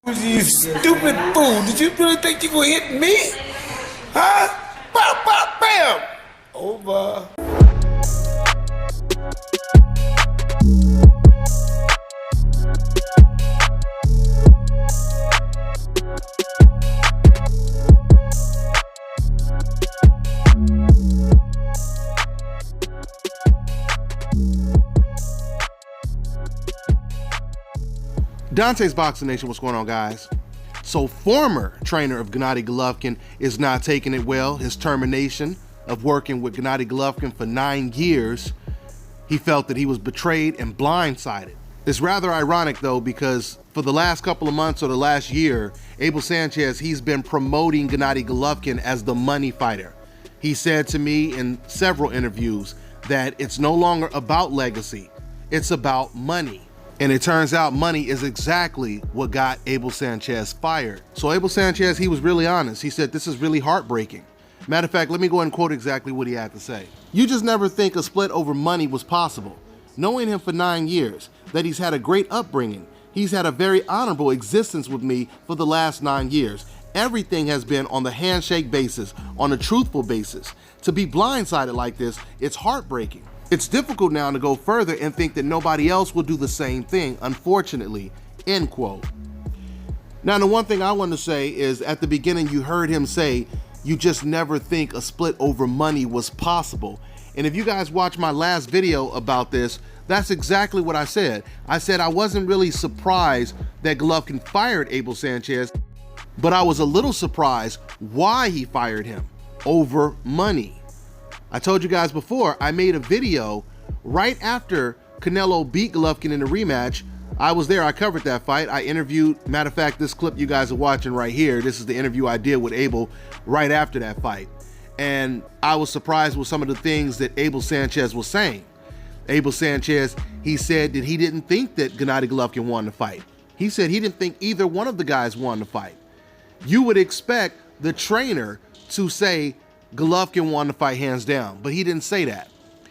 You stupid fool. Did you really think you gonna hit me? Huh? Bam, bam, bam. Over. Dante's Boxing Nation, what's going on, guys? So former trainer of Gennady Golovkin is not taking it well. His termination of working with Gennady Golovkin for 9 years, he felt that he was betrayed and blindsided. It's rather ironic though, because for the last couple of months or the last year, Abel Sanchez, he's been promoting Gennady Golovkin as the money fighter. He said to me in several interviews that it's no longer about legacy, it's about money. And it turns out money is exactly what got Abel Sanchez fired. So Abel Sanchez, he was really honest. He said, this is really heartbreaking. Matter of fact, let me go ahead and quote exactly what he had to say. You just never think a split over money was possible. Knowing him for 9 years, that he's had a great upbringing. He's had a very honorable existence with me for the last 9 years. Everything has been on the handshake basis, on a truthful basis. To be blindsided like this, it's heartbreaking. It's difficult now to go further and think that nobody else will do the same thing, unfortunately, end quote. Now, the one thing I want to say is at the beginning, you heard him say, you just never think a split over money was possible. And if you guys watch my last video about this, that's exactly what I said. I said I wasn't really surprised that Golovkin fired Abel Sanchez, but I was a little surprised why he fired him over money. I told you guys before, I made a video right after Canelo beat Golovkin in the rematch. I was there, I covered that fight. I interviewed, matter of fact, this clip you guys are watching right here, this is the interview I did with Abel right after that fight. And I was surprised with some of the things that Abel Sanchez was saying. Abel Sanchez, he said that he didn't think that Gennady Golovkin won the fight. He said he didn't think either one of the guys won the fight. You would expect the trainer to say Golovkin won the fight hands down, but he didn't say that.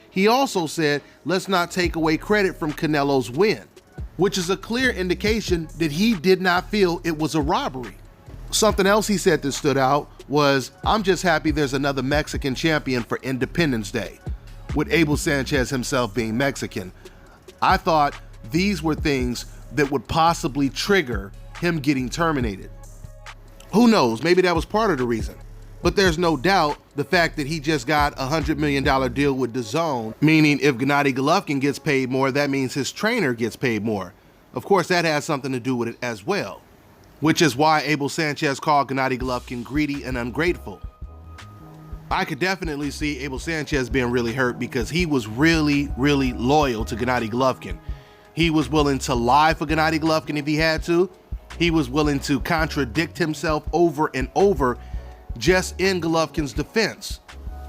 He also said, let's not take away credit from Canelo's win, which is a clear indication that he did not feel it was a robbery. Something else he said that stood out was, I'm just happy there's another Mexican champion for Independence Day, with Abel Sanchez himself being Mexican. I thought these were things that would possibly trigger him getting terminated. Who knows, maybe that was part of the reason. But there's no doubt the fact that he just got a $100 million deal with DAZN, meaning if Gennady Golovkin gets paid more, that means his trainer gets paid more. Of course, that has something to do with it as well, which is why Abel Sanchez called Gennady Golovkin greedy and ungrateful. I could definitely see Abel Sanchez being really hurt because he was really, really loyal to Gennady Golovkin. He was willing to lie for Gennady Golovkin if he had to. He was willing to contradict himself over and over just in Golovkin's defense.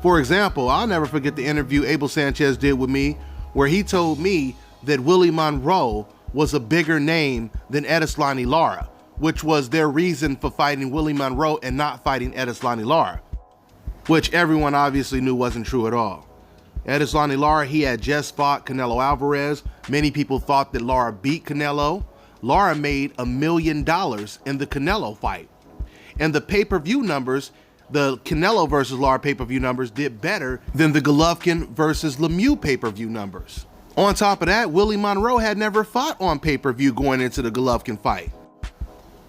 For example, I'll never forget the interview Abel Sanchez did with me where he told me that Willie Monroe was a bigger name than Edeslani Lara, which was their reason for fighting Willie Monroe and not fighting Edeslani Lara, which everyone obviously knew wasn't true at all. Edeslani Lara, he had just fought Canelo Alvarez. Many people thought that Lara beat Canelo. Lara made $1 million in the Canelo fight. And the pay-per-view numbers, the Canelo versus Lara pay-per-view numbers did better than the Golovkin versus Lemieux pay-per-view numbers. On top of that, Willie Monroe had never fought on pay-per-view going into the Golovkin fight.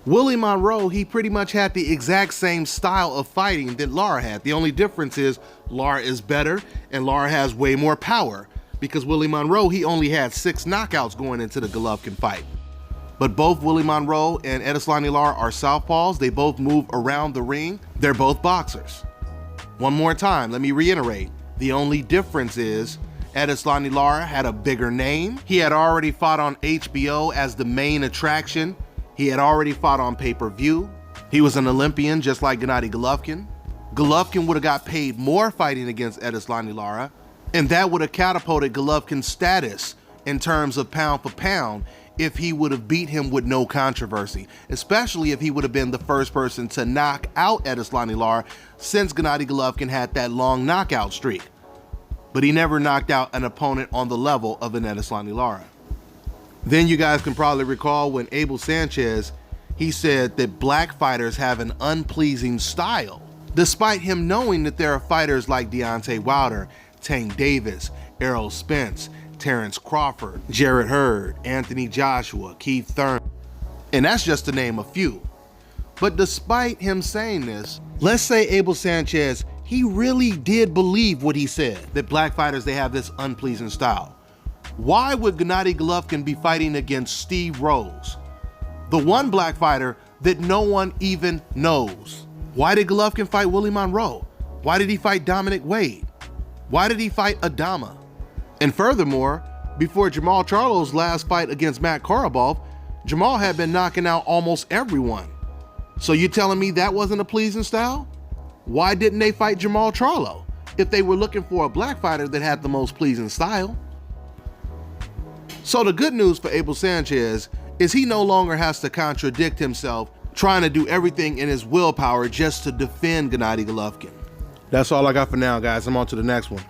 Willie Monroe, he pretty much had the exact same style of fighting that Lara had. The only difference is Lara is better and Lara has way more power because Willie Monroe, he only had 6 knockouts going into the Golovkin fight. But both Willie Monroe and Edeslani Lara are southpaws. They both move around the ring. They're both boxers. One more time, let me reiterate. The only difference is Edeslani Lara had a bigger name. He had already fought on HBO as the main attraction. He had already fought on pay-per-view. He was an Olympian just like Gennady Golovkin. Golovkin would have got paid more fighting against Edeslani Lara, and that would have catapulted Golovkin's status in terms of pound for pound if he would have beat him with no controversy, especially if he would have been the first person to knock out Edeslani Lara since Gennady Golovkin had that long knockout streak. But he never knocked out an opponent on the level of an Edeslani Lara. Then you guys can probably recall when Abel Sanchez, He said that black fighters have an unpleasing style, despite him knowing that there are fighters like Deontay Wilder, Tank Davis, Errol Spence, Terrence Crawford, Jarrett Hurd, Anthony Joshua, Keith Thurman, and that's just to name a few. But despite him saying this, let's say Abel Sanchez, he really did believe what he said, that black fighters, they have this unpleasing style. Why would Gennady Golovkin be fighting against Steve Rose, the one black fighter that no one even knows? Why did Golovkin fight Willie Monroe? Why did he fight Dominic Wade? Why did he fight Adama? And furthermore, before Jamal Charlo's last fight against Matt Korobov, Jamal had been knocking out almost everyone. So you telling me that wasn't a pleasing style? Why didn't they fight Jamal Charlo if they were looking for a black fighter that had the most pleasing style? So the good news for Abel Sanchez is he no longer has to contradict himself, trying to do everything in his willpower just to defend Gennady Golovkin. That's all I got for now, guys. I'm on to the next one.